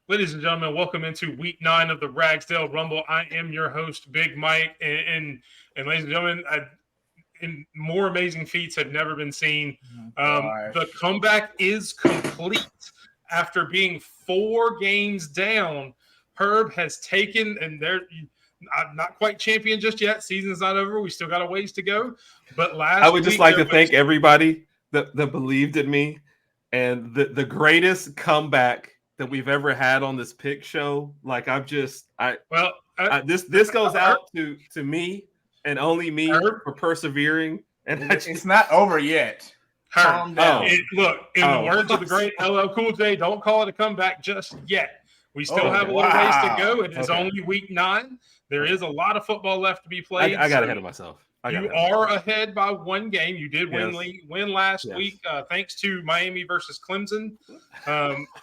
Ladies and gentlemen, welcome into week 9 of the Ragsdale Rumble. I am your host, Big Mike. And ladies and gentlemen, more amazing feats have never been seen. The Gosh. comeback is complete after being 4 games down. Herb has taken, and they're not quite champion just yet. Season's not over. We still got a ways to go. But I last would just week, like to thank everybody that believed in me, and the greatest comeback that we've ever had on this pick show. Like this goes out to me and only me for persevering. And It's not over yet. Calm down. Look, in the words of the great LL Cool J, don't call it a comeback just yet. We still have a little ways to go. It is only week 9. There is a lot of football left to be played. I got ahead of myself. You are ahead by 1 game. You did win last week, thanks to Miami versus Clemson,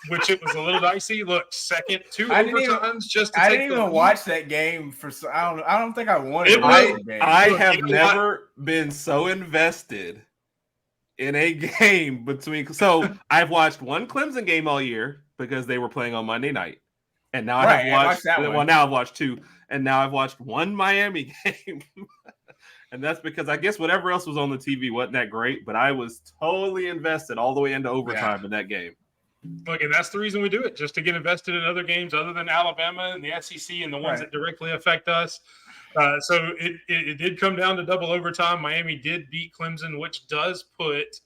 which it was a little dicey. Look, second 2 overtimes just to I take didn't even watch that game I don't think I wanted to watch the game. I have never been so invested in a game between. So I've watched 1 Clemson game all year because they were playing on Monday night, and now I have watched that one. Well, now I've watched 2, and now I've watched 1 Miami game. And that's because I guess whatever else was on the TV wasn't that great, but I was totally invested all the way into overtime in that game. Look, and that's the reason we do it, just to get invested in other games other than Alabama and the SEC and the ones that directly affect us. So it did come down to double overtime. Miami did beat Clemson, which does put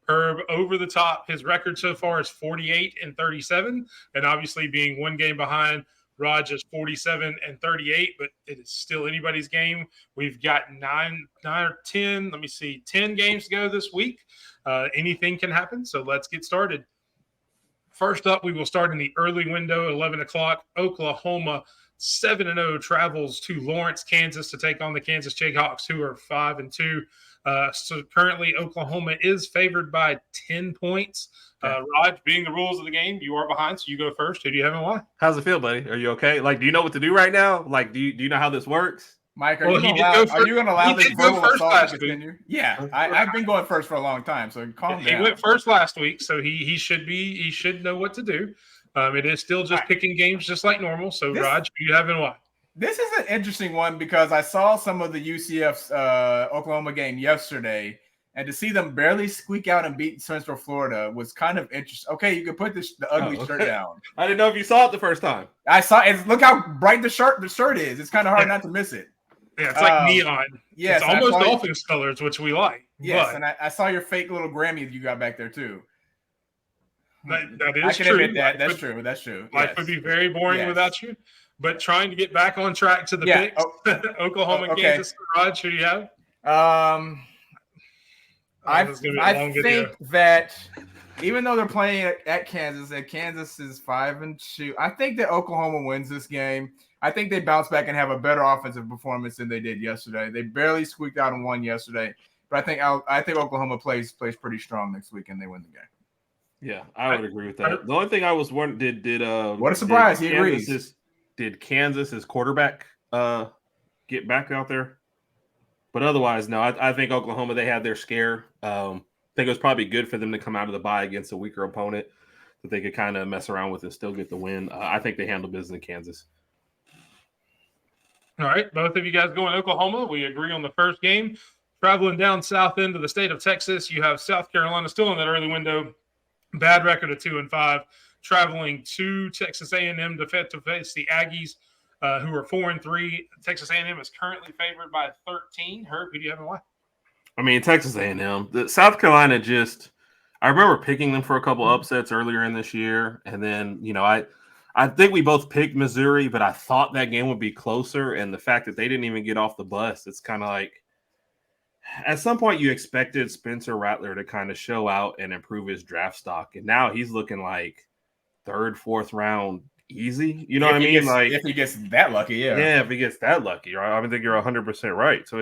Herb over the top. His record so far is 48-37, and obviously being 1 game behind, Raj is 47-38, but it is still anybody's game. We've got 9 or 10. Let me see, 10 games to go this week. Anything can happen, so let's get started. First up, we will start in the early window at 11 o'clock. Oklahoma 7-0 travels to Lawrence, Kansas to take on the Kansas Jayhawks, who are 5-2. So currently, Oklahoma is favored by 10 points. Raj, being the rules of the game, you are behind, so you go first. Who do you have and why? How's it feel, buddy? Are you okay? Like, do you know what to do right now? Like, do you know how this works? Mike, are you going to allow this verbal assault to continue? Yeah, I've been going first for a long time, so calm down. He went first last week, so he should know what to do. It is still just picking games just like normal. So, Raj, who do you have and why? This is an interesting one because I saw some of the UCF's Oklahoma game yesterday, and to see them barely squeak out and beat Central Florida was kind of interesting. Okay, you can put the ugly shirt down. I didn't know if you saw it the first time. I saw it. Look how bright the shirt is. It's kind of hard not to miss it. Yeah, it's like neon. Yes, it's almost Dolphins colors, which we like. Yes, and I saw your fake little Grammy you got back there too. That is I can true. admit that. That's true. That's true. Life would be very boring without you. But trying to get back on track to the picks, Oklahoma and Kansas. Raj, who do you have? I think that even though they're playing at Kansas, and Kansas is 5-2, I think that Oklahoma wins this game. I think they bounce back and have a better offensive performance than they did yesterday. They barely squeaked out and won yesterday, but I think Oklahoma plays pretty strong next week and they win the game. Yeah, I would agree with that. The only thing I was wondering, what a surprise! He agrees. Did Kansas's quarterback get back out there? But otherwise, no. I think Oklahoma, they had their scare. I think it was probably good for them to come out of the bye against a weaker opponent that they could kind of mess around with and still get the win. I think they handled business in Kansas. All right, both of you guys going Oklahoma. We agree on the first game. Traveling down south end of the state of Texas, you have South Carolina still in that early window. Bad record of 2-5. Traveling to Texas A&M to face the Aggies, who are 4-3. Texas A&M is currently favored by 13. Herb, who do you have and why? I mean, Texas A&M. South Carolina I remember picking them for a couple upsets earlier in this year, and then I think we both picked Missouri, but I thought that game would be closer, and the fact that they didn't even get off the bus, it's kind of like at some point you expected Spencer Rattler to kind of show out and improve his draft stock, and now he's looking like 3rd, 4th round easy. You know what I mean? If he gets that lucky, yeah. Yeah, if he gets that lucky, right? I think you're 100% right. So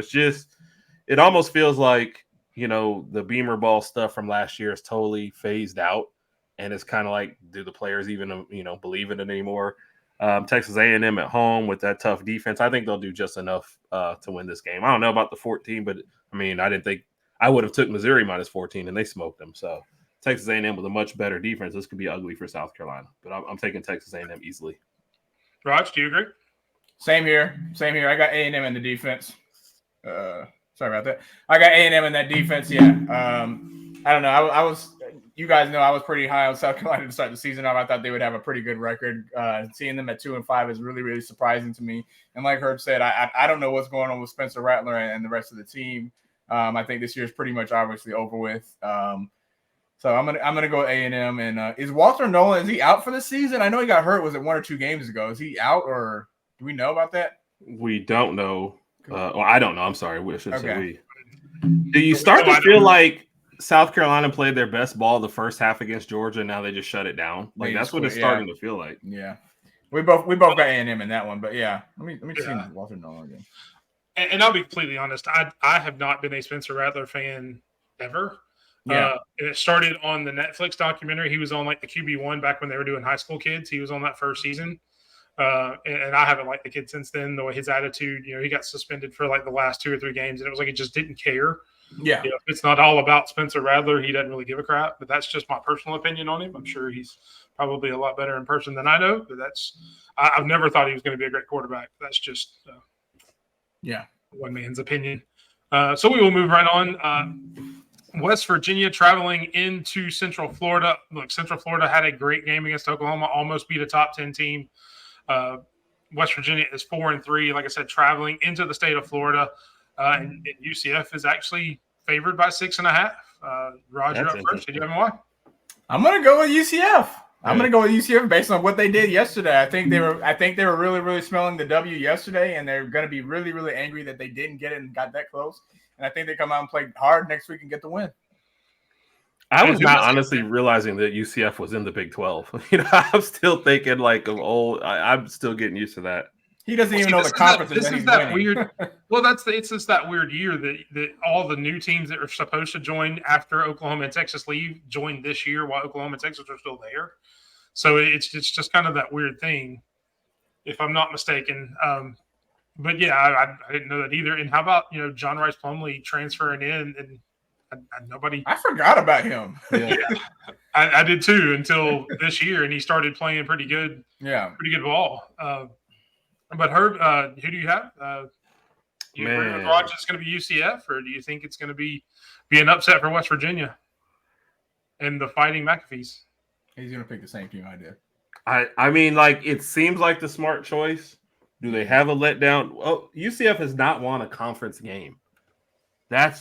it almost feels like, the Beamer ball stuff from last year is totally phased out. And it's kind of like, do the players even, believe in it anymore? Texas A&M at home with that tough defense, I think they'll do just enough to win this game. I don't know about the 14, but, I mean, I didn't think – I would have took Missouri minus 14, and they smoked them. So Texas A&M with a much better defense, this could be ugly for South Carolina. But I'm taking Texas A&M easily. Raj, do you agree? Same here. I got A&M in the defense. Sorry about that. I got A&M in that defense. Yeah. I don't know. I was. You guys know I was pretty high on South Carolina to start the season off. I thought they would have a pretty good record. Seeing them at 2-5 is really, really surprising to me. And like Herb said, I don't know what's going on with Spencer Rattler and the rest of the team. I think this year is pretty much obviously over with. So I'm gonna go A&M. And is Walter Nolan, is he out for the season? I know he got hurt. Was it 1 or 2 games ago? Is he out, or do we know about that? We don't know. Well, I don't know. I'm sorry. We should say we. Do you No, start to I feel don't. like South Carolina played their best ball the first half against Georgia, and now they just shut it down? Like, They that's just what quit, it's starting to feel like. Yeah. We both got A&M in that one, but yeah. Let me see Walter Nolan again. And I'll be completely honest. I have not been a Spencer Rattler fan ever. Yeah. It started on the Netflix documentary. He was on like the QB1 back when they were doing high school kids. He was on that first season. And I haven't liked the kid since then. The way his attitude, he got suspended for like the last 2 or 3 games, and it was like he just didn't care. Yeah. It's not all about Spencer Rattler. He doesn't really give a crap. But that's just my personal opinion on him. I'm sure he's probably a lot better in person than I know. But I've never thought he was going to be a great quarterback. That's just one man's opinion. So we will move right on. West Virginia traveling into Central Florida. Look, Central Florida had a great game against Oklahoma, almost beat a top 10 team. West Virginia is 4-3. Like I said, traveling into the state of Florida. And UCF is actually favored by 6.5. Roger up first. Did you have why? I'm gonna go with UCF. I'm gonna go with UCF based on what they did yesterday. I think they were really, really smelling the W yesterday, and they're gonna be really, really angry that they didn't get it and got that close. And I think they come out and play hard next week and get the win. I was not honestly realizing that UCF was in the Big 12. I'm still thinking like of old. I'm still getting used to that. He doesn't even know the conference. This is that weird. Well, it's just that weird year that all the new teams that are supposed to join after Oklahoma and Texas leave joined this year while Oklahoma and Texas are still there. So it's just kind of that weird thing, if I'm not mistaken. But yeah, I didn't know that either. And how about John Rice Plumlee transferring in and nobody? I forgot about him. Yeah, I did too until this year, and he started playing pretty good. Yeah, pretty good ball. But Herb, who do you have? Do you agree with Raj it's going to be UCF, or do you think it's going to be an upset for West Virginia and the Fighting McAfees? He's going to pick the same team I did. I mean, like, it seems like the smart choice. Do they have a letdown? Oh, UCF has not won a conference game. That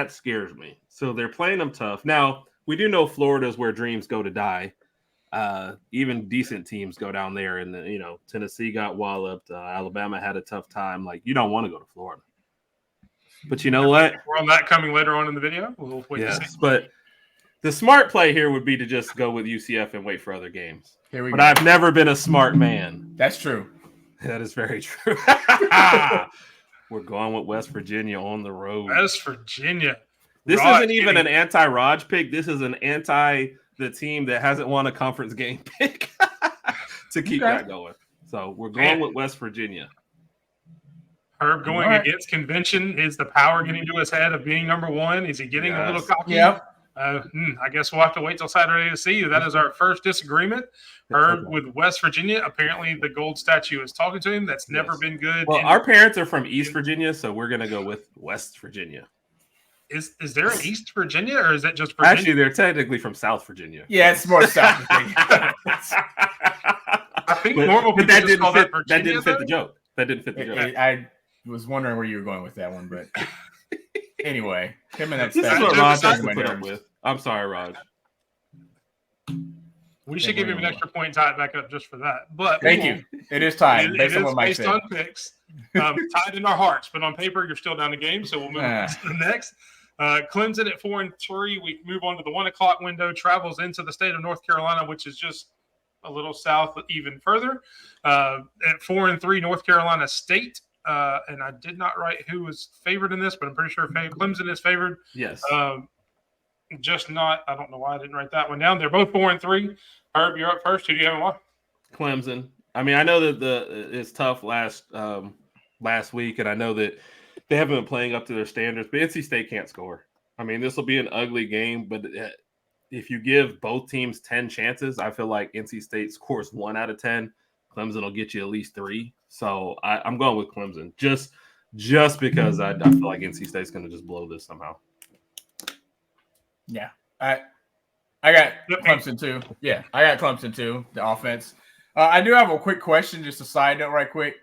scares me. So they're playing them tough. Now, we do know Florida is where dreams go to die. Even decent teams go down there, and Tennessee got walloped. Alabama had a tough time. Like, you don't want to go to Florida. But you know what? We're on that coming later on in the video. We'll wait to see. But the smart play here would be to just go with UCF and wait for other games. Here we go. But I've never been a smart man. That's true. That is very true. We're going with West Virginia on the road. West Virginia. This isn't even an anti-Raj pick. This is an the team that hasn't won a conference game pick to keep that going. So we're going with West Virginia. Herb going against convention. Is the power getting to his head of being number one? Is he getting a little cocky? Yep. I guess we'll have to wait till Saturday to see. That is our first disagreement. Herb with West Virginia. Apparently, the gold statue is talking to him. That's never been good. Well, our parents are from East Virginia, so we're going to go with West Virginia. Is there an East Virginia, or is that just Virginia? Actually, they're technically from South Virginia. Yeah, it's more South Virginia. I think normal people that just call that Virginia. That didn't fit the joke. That didn't fit the joke. I was wondering where you were going with that one, but anyway, him and that this is what Raj has to put up with. I'm sorry, Raj. We should give him an extra point, tie it back up just for that. But thank you. It is time. It is based on picks. Tied in our hearts, but on paper, you're still down the game. So we'll move on to the next. Clemson at 4-3. We move on to the 1:00 window. Travels into the state of North Carolina, which is just a little south, even further. At 4-3, North Carolina State. And I did not write who was favored in this, but I'm pretty sure Clemson is favored. Yes. Just not. I don't know why I didn't write that one down. They're both 4-3. Herb, you're up first. Who do you have and why? Clemson. I mean, I know that it's tough last week, and I know that they haven't been playing up to their standards, but NC State can't score. I mean, this will be an ugly game, but if you give both teams 10 chances, I feel like NC State scores 1 out of 10. Clemson will get you at least 3. So I'm going with Clemson just because I feel like NC State's going to just blow this somehow. Yeah, I got Clemson too. Yeah, I got Clemson too. The offense. I do have a quick question, just a side note, right quick.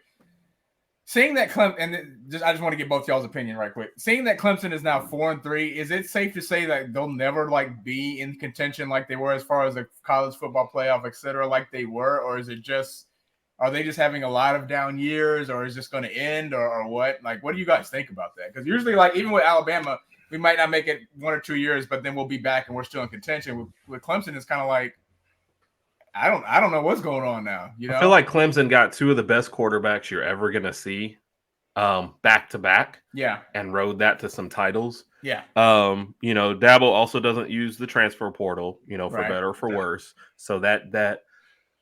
Seeing that Clemson, I just want to get both y'all's opinion right quick. Seeing that Clemson is now 4-3, is it safe to say that they'll never be in contention like they were as far as the college football playoff, et cetera, like they were, or is it just? Are they just having a lot of down years, or is this going to end, or what? What do you guys think about that? Because usually, even with Alabama, we might not make it 1 or 2 years, but then we'll be back and we're still in contention. With Clemson, it's kind of I don't know what's going on now. I feel like Clemson got 2 of the best quarterbacks you're ever going to see back to back. Yeah. And rode that to some titles. Yeah. Dabo also doesn't use the transfer portal, for better or for worse. So that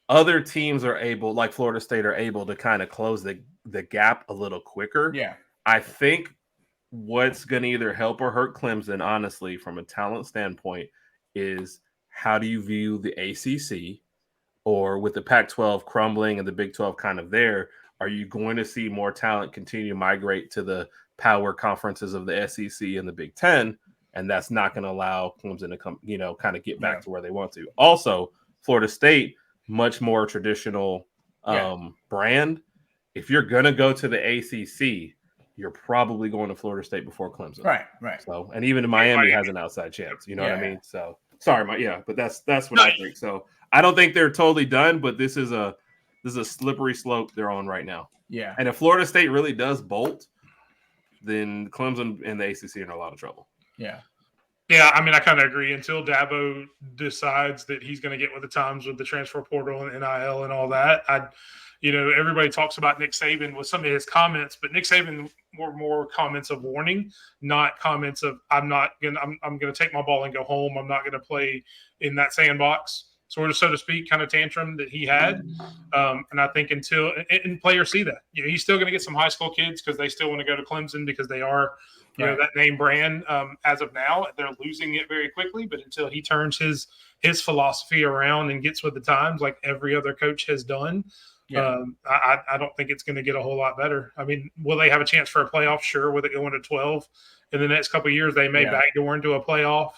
other teams are able, like Florida State, are able to kind of close the gap a little quicker. Yeah. I think what's going to either help or hurt Clemson, honestly, from a talent standpoint, is how do you view the ACC? Or with the Pac-12 crumbling and the Big 12 kind of there, are you going to see more talent continue to migrate to the power conferences of the SEC and the Big 10? And that's not going to allow Clemson to come, kind of get back to where they want to. Also, Florida State, much more traditional brand. If you're going to go to the ACC, you're probably going to Florida State before Clemson. Right. So, and even Miami has an outside chance. You know what I mean? So, sorry, but that's what I think. So, I don't think they're totally done, but this is a slippery slope they're on right now. Yeah. And if Florida State really does bolt, then Clemson and the ACC are in a lot of trouble. Yeah. Yeah, I mean, I kind of agree. Until Dabo decides that he's going to get with the times with the transfer portal and NIL and all that, everybody talks about Nick Saban with some of his comments, but Nick Saban were more comments of warning, not comments of I'm going to take my ball and go home. I'm not going to play in that sandbox, sort of, so to speak, kind of tantrum that he had. And I think until players see that, he's still going to get some high school kids because they still want to go to Clemson because they are, that name brand. As of now, they're losing it very quickly. But until he turns his philosophy around and gets with the times, like every other coach has done, I don't think it's going to get a whole lot better. I mean, will they have a chance for a playoff? Sure. With it going to 12 in the next couple of years, they may backdoor into a playoff.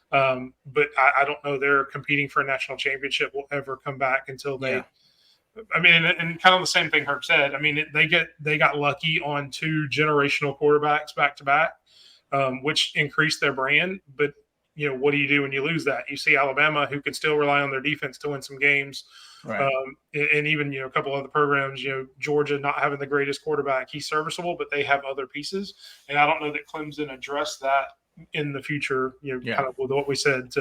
But I don't know they're competing for a national championship will ever come back until they I mean, and kind of the same thing Herb said. I mean, they got lucky on 2 generational quarterbacks back to back, which increased their brand. But what do you do when you lose that? You see Alabama, who can still rely on their defense to win some games, and even a couple other programs. Georgia not having the greatest quarterback, he's serviceable, but they have other pieces. And I don't know that Clemson addressed that in the future, kind of with what we said.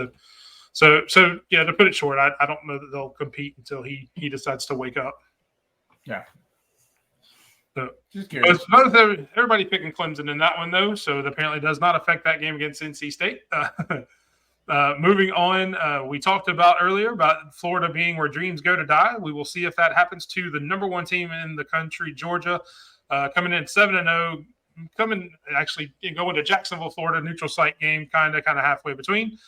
So to put it short, I don't know that they'll compete until he decides to wake up. Yeah. So, just curious. Everybody picking Clemson in that one, though, so it apparently does not affect that game against NC State. Moving on, we talked about earlier about Florida being where dreams go to die. We will see if that happens to the number 1 team in the country, Georgia, coming in 7-0. Going to Jacksonville, Florida, neutral site game, kind of halfway between.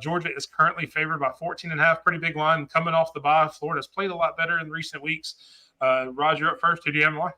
Georgia is currently favored by 14.5, pretty big line coming off the bye. Florida's played a lot better in recent weeks. Raj, you're up first. Who do you have in line?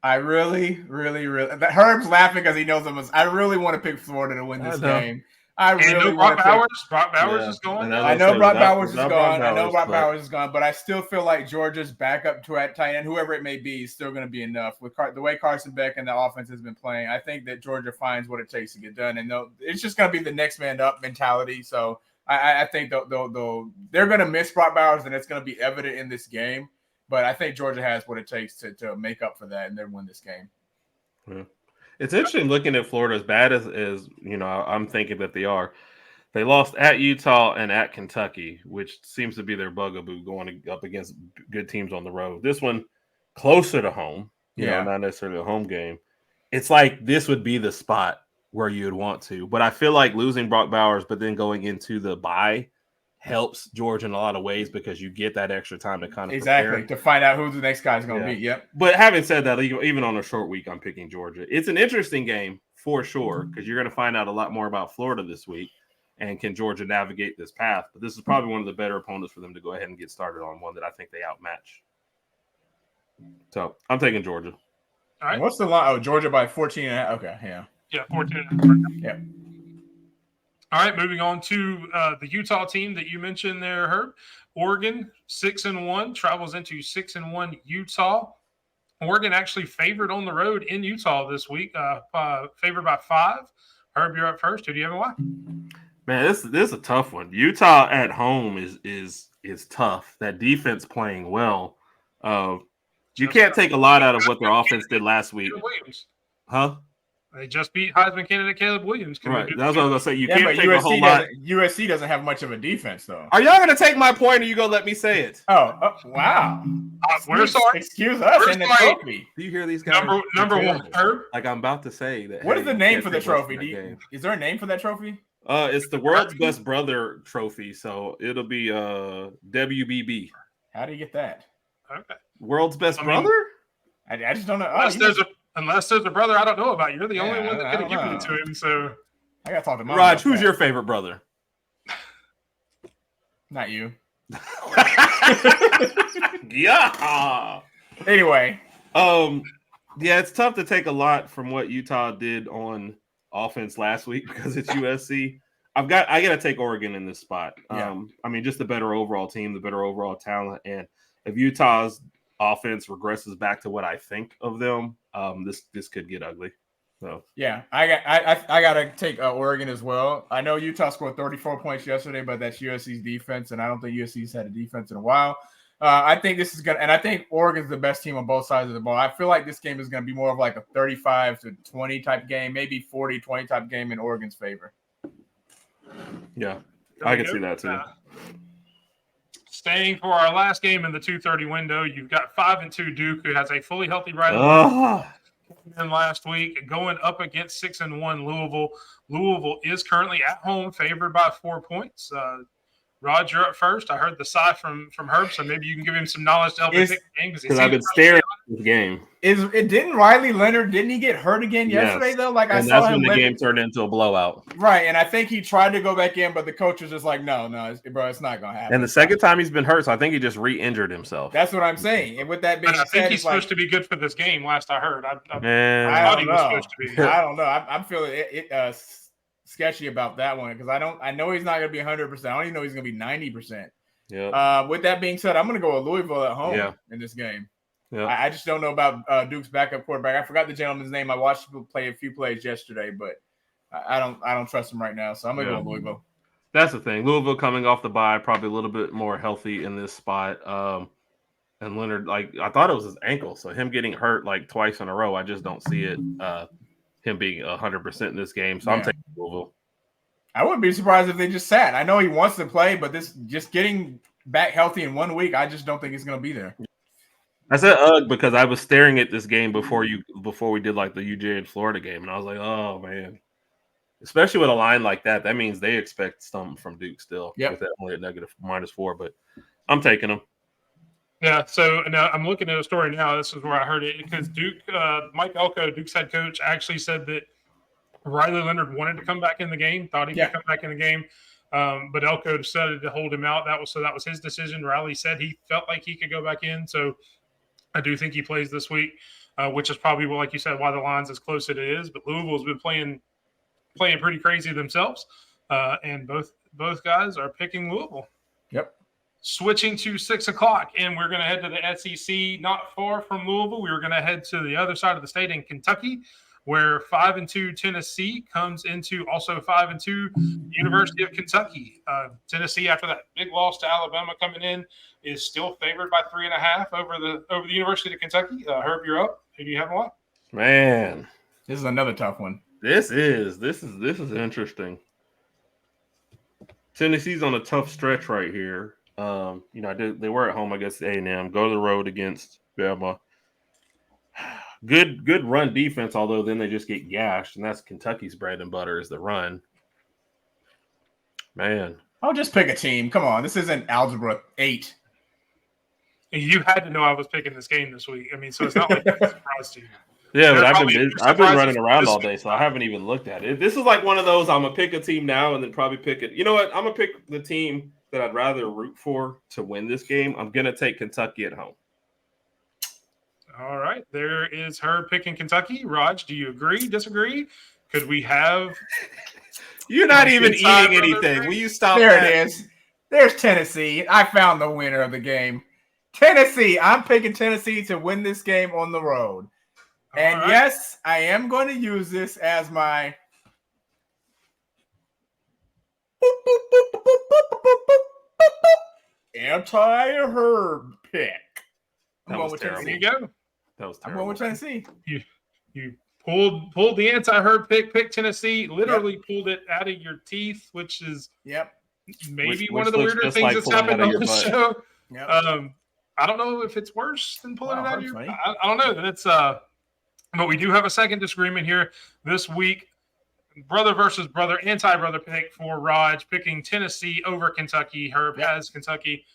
I really Herb's laughing because he knows I really want to pick Florida to win this game. I really Brock Bowers is going. I know Brock Bowers is gone. I know Brock Bowers is gone, but I still feel like Georgia's backup to at tight end, whoever it may be, is still going to be enough. With the way Carson Beck and the offense has been playing, I think that Georgia finds what it takes to get done, and it's just going to be the next man up mentality. So I think they're going to miss Brock Bowers, and it's going to be evident in this game. But I think Georgia has what it takes to make up for that and then win this game. Yeah. It's interesting looking at Florida, as bad as I'm thinking that they are. They lost at Utah and at Kentucky, which seems to be their bugaboo going up against good teams on the road. This one closer to home, not necessarily a home game. It's like this would be the spot where you would want to. But I feel like losing Brock Bowers, but then going into the bye helps Georgia in a lot of ways because you get that extra time to kind of prepare. To find out who the next guy's going to be. Yep. But having said that, even on a short week, I'm picking Georgia. It's an interesting game for sure because you're going to find out a lot more about Florida this week. and can Georgia navigate this path? But this is probably one of the better opponents for them to go ahead and get started on, one that I think they outmatch. So I'm taking Georgia. All right. And what's the line? Oh, Georgia by 14. Okay, yeah. Yeah, 14. Yeah. All right, moving on to the Utah team that you mentioned there, Herb. Oregon 6-1 travels into 6-1 Utah. Oregon actually favored on the road in Utah this week, favored by 5. Herb, you're up first. Who do you have and why? Man, this is a tough one. Utah at home is tough. That defense playing well. You can't take a lot out of what their offense did last week. Huh? They just beat Heisman candidate Caleb Williams. Right. That's what I was gonna say. You can't take USC a whole lot. USC doesn't have much of a defense, though. Are y'all gonna take my point, or you gonna let me say it? Oh wow. We're sorry. Excuse us and the trophy. Do you hear these guys? Number one, Herb. Like I'm about to say that. What is the name for the trophy? Is there a name for that trophy? It's the World's Best Brother Trophy, so it'll be WBB. How do you get that? Okay. World's Best Brother? I just don't know. Unless there's a brother I don't know about. You're the only one that could have given it to him. So I gotta talk to Mom. Raj, who's your favorite brother? Not you. Yeah. Anyway. Yeah, it's tough to take a lot from what Utah did on offense last week because it's USC. I gotta take Oregon in this spot. Yeah. I mean, just the better overall team, the better overall talent, and if Utah's offense regresses back to what I think of them, this could get ugly. So yeah, I gotta take Oregon as well. I know Utah scored 34 points yesterday, but that's USC's defense, and I don't think USC's had a defense in a while. I think this is gonna, and I think Oregon's the best team on both sides of the ball. I feel like this game is gonna be more of like a 35-20 type game, maybe 40-20 type game in Oregon's favor. Yeah, I can see that too. Staying for our last game in the 2:30 window, you've got 5-2 Duke, who has a fully healthy right in last week, going up against 6-1 Louisville. Louisville is currently at home, favored by 4 points. Rod, you're up first. I heard the sigh from Herb, so maybe you can give him some knowledge to help him pick the game because I've been staring at this game. Didn't Riley Leonard? Didn't he get hurt again yesterday though? Like I saw him. That's when the game turned into a blowout. Right, and I think he tried to go back in, but the coach was just like, "No, bro, it's not gonna happen." And the second time he's been hurt, so I think he just re-injured himself. That's what I'm saying. And with that being said, I think he's supposed to be good for this game. Last I heard, I thought he was supposed to be. I don't know. I'm feeling it sketchy about that one because I know he's not going to be 100%. I don't even know he's going to be 90%. Yeah. With that being said, I'm going to go with Louisville at home in this game. Yeah. I just don't know about Duke's backup quarterback. I forgot the gentleman's name. I watched him play a few plays yesterday, but I don't trust him right now. So I'm going to go with Louisville. That's the thing. Louisville coming off the bye, probably a little bit more healthy in this spot. And Leonard, I thought it was his ankle, so him getting hurt twice in a row, I just don't see it. Him being 100% in this game, so I'm taking Louisville. I wouldn't be surprised if they just sat. I know he wants to play, but this just getting back healthy in 1 week, I just don't think it's going to be there. I said because I was staring at this game before we did the UJ and Florida game, and I was like, oh man, especially with a line like that, that means they expect something from Duke still. Yeah, with that only at -4, but I'm taking them. Yeah, so now I'm looking at a story now. This is where I heard it because Duke, Mike Elko, Duke's head coach, actually said that Riley Leonard wanted to come back in the game, thought he could come back in the game, but Elko decided to hold him out. That was his decision. Riley said he felt like he could go back in, so I do think he plays this week, which is probably, like you said, why the line's as close as it is. But Louisville's been playing pretty crazy themselves, and both guys are picking Louisville. Yep. Switching to 6 o'clock, and we're going to head to the SEC, not far from Louisville. We were going to head to the other side of the state in Kentucky, where 5-2 Tennessee comes into also 5-2 University of Kentucky. Tennessee, after that big loss to Alabama coming in, is still favored by 3.5 over the University of Kentucky. Herb, you're up. Who do you have on? Man, this is another tough one. This is interesting. Tennessee's on a tough stretch right here. They were at home against A&M. Go to the road against Bama. Good run defense, although then they just get gashed, and that's Kentucky's bread and butter is the run. Man. I'll just pick a team. Come on, this isn't Algebra 8. You had to know I was picking this game this week. I mean, so it's not like it's a surprise to you. Yeah, but There I've been running surprises around this all day, so I haven't even looked at it. This is like one of those I'm gonna pick a team now and then probably pick it. You know what? I'm gonna pick the team that I'd rather root for to win this game. I'm gonna take Kentucky at home. All right, there is her picking Kentucky. Raj, do you agree? Disagree? Could we have? You're not even inside eating brother anything. pick? Will you stop? There that? it is. There's Tennessee. I found the winner of the game. Tennessee. I'm picking Tennessee to win this game on the road. And right. yes, I am going to use this as my anti-Herb pick. I'm going with terrible. Tennessee. There you go. That was I'm terrible. going with Tennessee. You pulled the anti-Herb pick Tennessee. Literally pulled it out of your teeth, which is maybe Which one of the looks weirder just things like that's pulling happened out of on your the butt. show. Yep. I don't know if it's worse than pulling it out of your. Funny. I don't know. That's but we do have a second disagreement here this week. Brother versus brother, anti-brother pick for Raj, picking Tennessee over Kentucky. Herb has Kentucky,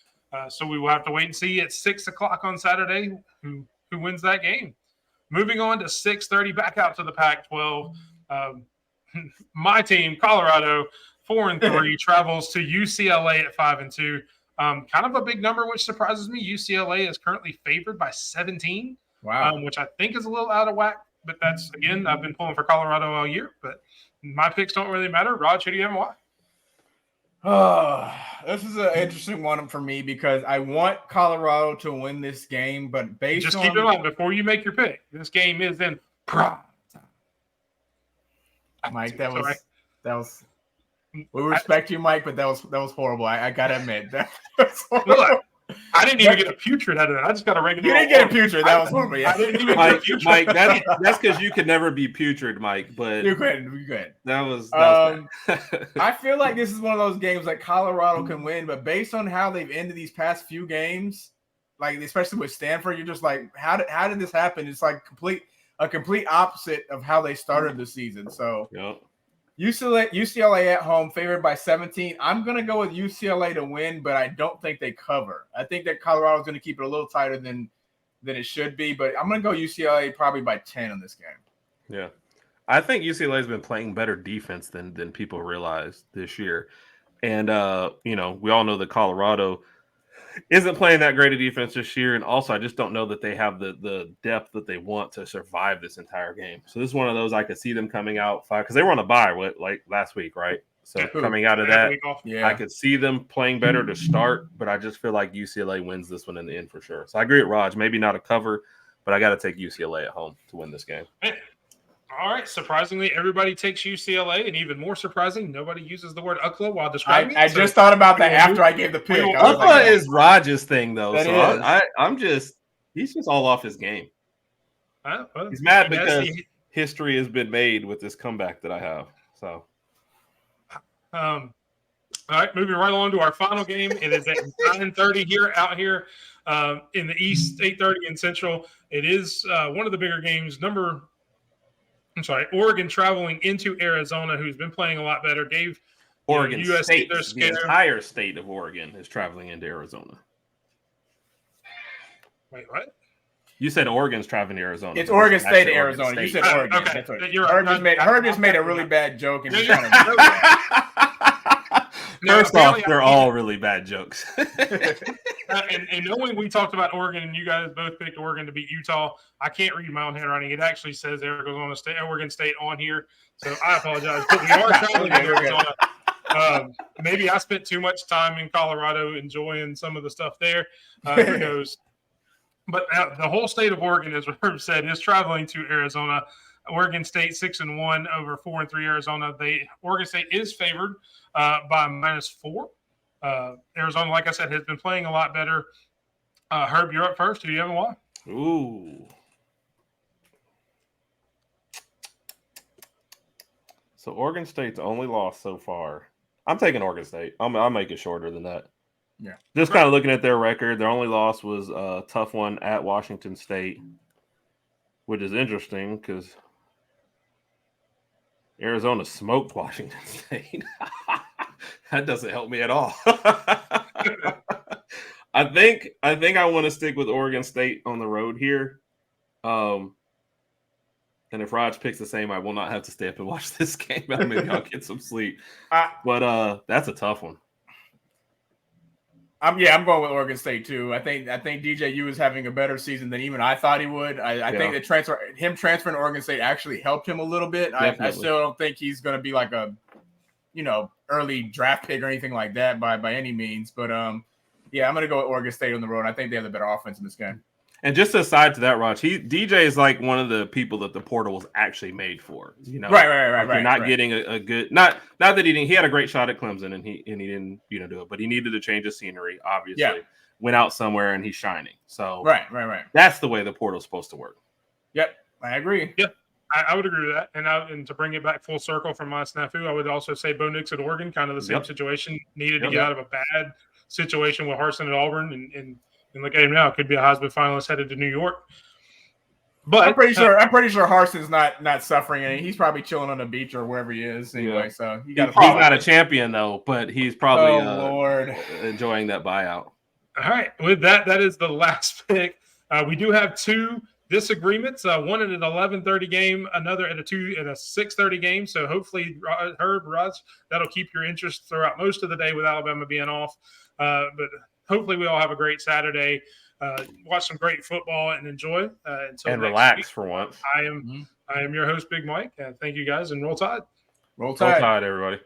so we will have to wait and see at 6:00 on Saturday who wins that game. Moving on to 6:30, back out to the Pac-12. My team, Colorado, 4-3, travels to UCLA at 5-2. Kind of a big number, which surprises me. UCLA is currently favored by 17. Wow. Which I think is a little out of whack. But that's, again, I've been pulling for Colorado all year. But my picks don't really matter. Raj, who do you have and why? This is an interesting one for me because I want Colorado to win this game, but Just keep in mind, before you make your pick, this game is in prime time. Mike, that was. We respect you, Mike, but that was horrible. I gotta admit that. Look, I didn't even get a putrid out of that. I just got a regular. You didn't get a putrid. That was horrible. Yeah. I didn't even get a putrid. Mike, that's because you could never be putrid, Mike. But you couldn't. That was I feel like this is one of those games that Colorado can win, but based on how they've ended these past few games, like especially with Stanford, you're just like, how did this happen? It's like a complete opposite of how they started the season. So UCLA at home, favored by 17. I'm going to go with UCLA to win, but I don't think they cover. I think that Colorado is going to keep it a little tighter than it should be, but I'm going to go UCLA probably by 10 in this game. Yeah. I think UCLA has been playing better defense than people realize this year. And, we all know that Colorado isn't playing that great a defense this year. And also, I just don't know that they have the depth that they want to survive this entire game. So this is one of those I could see them coming out because they were on a bye like last week, right? So coming out of that, I could see them playing better to start, but I just feel like UCLA wins this one in the end for sure. So I agree with Raj. Maybe not a cover, but I got to take UCLA at home to win this game. All right. Surprisingly, everybody takes UCLA, and even more surprising, nobody uses the word UCLA while describing it. I just thought about that after I gave the pick. UCLA is Raj's thing, though. That so he's just all off his game. He's mad because history has been made with this comeback that I have. So, all right, moving right along to our final game. It is at 9:30 out here in the East, 8:30 in Central. It is one of the bigger games. Oregon traveling into Arizona, who's been playing a lot better. Gave Oregon USC State, their the entire state of Oregon is traveling into Arizona. Wait, what? You said Oregon's traveling to Arizona. It's Oregon State to Arizona. You said Oregon. Okay. That's right. You're Herb just made a really bad joke. And First off, they're all really bad jokes. And knowing we talked about Oregon and you guys both picked Oregon to beat Utah, I can't read my own handwriting. It actually says Oregon State on here, so I apologize. But we are traveling to Arizona. Maybe I spent too much time in Colorado enjoying some of the stuff there. Who knows? But the whole state of Oregon, as Herb said, is traveling to Arizona. Oregon State 6-1 over 4-3 Arizona. Oregon State is favored by -4. Arizona, like I said, has been playing a lot better. Herb, you're up first. Do you have a why? Ooh. So Oregon State's only loss so far. I'm taking Oregon State. I'll make it shorter than that. Yeah. Just kind of looking at their record, their only loss was a tough one at Washington State, which is interesting because Arizona smoked Washington State. That doesn't help me at all. I think I want to stick with Oregon State on the road here. And if Raj picks the same, I will not have to stay up and watch this game. Maybe I'll get some sleep. But that's a tough one. I'm going with Oregon State too. I think DJU is having a better season than even I thought he would. I think that transferring to Oregon State actually helped him a little bit. I still don't think he's going to be like a early draft pick or anything like that by any means. But I'm going to go with Oregon State on the road. I think they have the better offense in this game. And just aside to that, Raj, DJ is like one of the people that the portal was actually made for. Right. You're not getting a good not that he had a great shot at Clemson and he didn't do it, but he needed to change the scenery. Obviously, went out somewhere and he's shining. So right. That's the way the portal's supposed to work. Yep, I agree. Yep. I would agree with that. And to bring it back full circle from my snafu, I would also say Bo Nix at Oregon, kind of the same situation. Needed to get out of a bad situation with Harsin at Auburn, and look at him now. Could be a Heisman finalist headed to New York. But I'm pretty sure Harsin's not suffering any. He's probably chilling on the beach or wherever he is anyway. So he's not a champion though, but he's probably Lord, enjoying that buyout. All right, with that is the last pick. We do have two disagreements. One at an 11:30 game, another at a 6:30 game. So hopefully, Raj, that'll keep your interest throughout most of the day with Alabama being off. But hopefully, we all have a great Saturday. Watch some great football and enjoy. And relax for once. I am your host, Big Mike. Thank you guys, and roll Tide. Roll Tide, everybody.